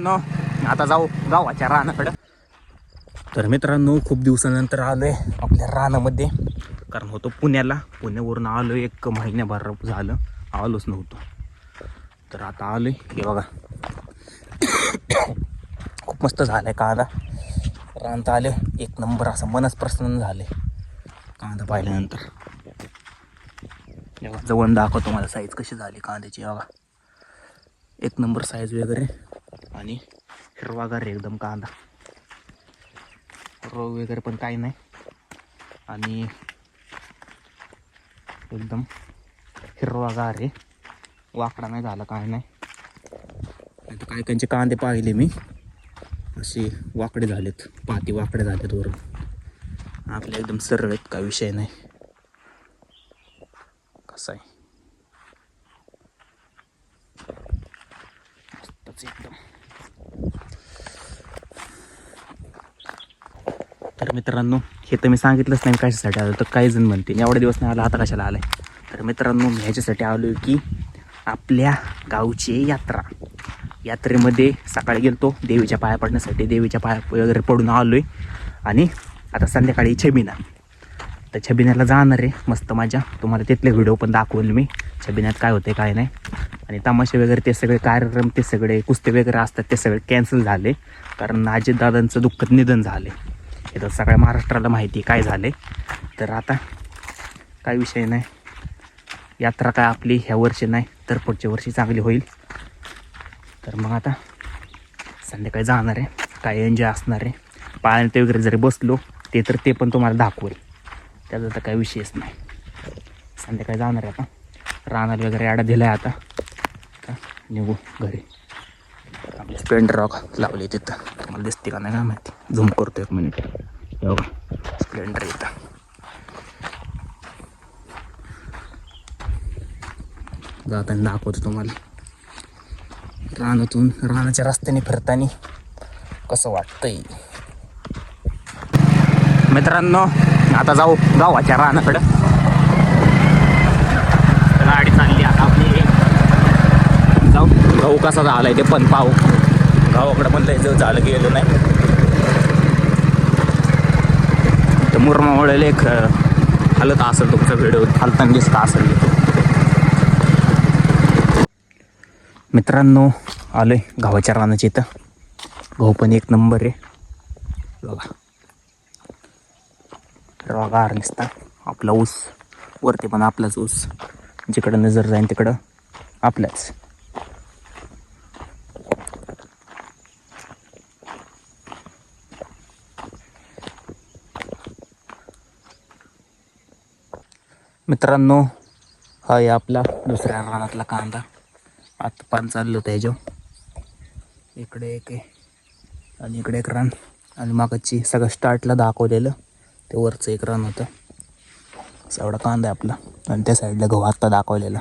मित्रांनो आता जाऊ गावाच्या रानाकडं. तर मित्रांनो खूप दिवसानंतर आलोय आपल्या रानामध्ये, कारण होतो पुण्यावरून आलो, 1 महिन्याभर झालं आलोच नव्हतो. तर आता आलोय, हे बघा खूप मस्त झालंय कांदा. रानात आले 1 नंबर, असं मनच प्रसन्न झाले कांदा पाहिल्यानंतर. जवळ दाखवतो मला साईज कशी झाली कांद्याची. बघा 1 नंबर साईज वगैरे, आणि हिरवागार एकदम कांदा, रोग वगैरे पण काही नाही, आणि एकदम हिरवागार आहे, वाकडा नाही झाला, काय नाही. आता काही काहींचे कांदे पाहिले मी असे वाकडे झालेत, पाती वाकडे झालेत वरून. आपले एकदम सरळ आहेत, काय विषय नाही. कसं आहे मस्तच एकदम. तर मित्रांनो हे तर मी सांगितलंच नाही कशासाठी आलो. तर काही जण म्हणते एवढे दिवस नाही आला, आता कशाला आलाय. तर मित्रांनो मी ह्याच्यासाठी आलो की आपल्या गावची यात्रेमध्ये सकाळी गेलतो देवीच्या पाया पडण्यासाठी, देवीच्या पाया वगैरे पडून आलोय. आणि आता संध्याकाळी छबिना, तर छबिन्याला जाणार आहे. मस्त माझ्या तुम्हाला तिथले व्हिडिओ पण दाखवेल मी, छबिन्यात काय होते काय नाही. आणि तमाशे वगैरे ते सगळे कार्यक्रम, ते सगळे कुस्ते वगैरे असतात ते सगळे कॅन्सल झाले, कारण अजितदादांचं दुःखद निधन झाले. हे तर सगळ्या महाराष्ट्राला माहिती काय झाले. तर आता काय विषय नाही, यात्रा काय आपली ह्या वर्षी नाही तर पुढच्या वर्षी चांगली होईल. तर मग आता संध्याकाळी जाणार आहे, काय एन्जॉय असणार आहे. पाळण्यात वगैरे जरी बसलो ते पण तुम्हाला दाखवेल, त्याचा तर काही विषयच नाही. संध्याकाळी जाणार आहे, आता रानाला वगैरे आडा दिला आहे. आता निघू घरी. आपले स्प्लेंडर रॉक लावले तिथं, तुम्हाला दिसते का नाही काय माहिती, झूम करतो 1 मिनिट. हे बघा स्प्लेंडर इथं. जाताना दाखवतो तुम्हाला रानाच्या रस्त्याने फिरताना कसं वाटतंय. मित्रांनो आता जाऊ गावाच्या रानाकडं. गाडी चालली आता आपली, जाऊ. गहू कसा झालाय ते पण पाहू. गावाकडं पण लय झालं गेलो नाही, तर मुरमामुळे लेख हलत असेल तुमचा व्हिडिओ, हलताना दिसता असेल. मित्रांनो आलोय गावाच्या रानाच्या इथं. गहू पण 1 नंबर आहे बघा, हिरवागार दिसता. आपला ऊस वरती पण आपलाच ऊस, जिकडं नजर जाईन तिकडं आपल्याच. मित्रांनो हा आहे आपला दुसऱ्या रानातला कांदा. आता पान चाललं होतं ह्याच्यावर, इकडे एक आहे आणि इकडे एक रान, आणि मागची सगळं स्टार्टला दाखवलेलं ते वरचं एक रान होतं. असा एवढा कांदा आहे आपला, आणि त्या साईडला गहू आत्ता दाखवलेला.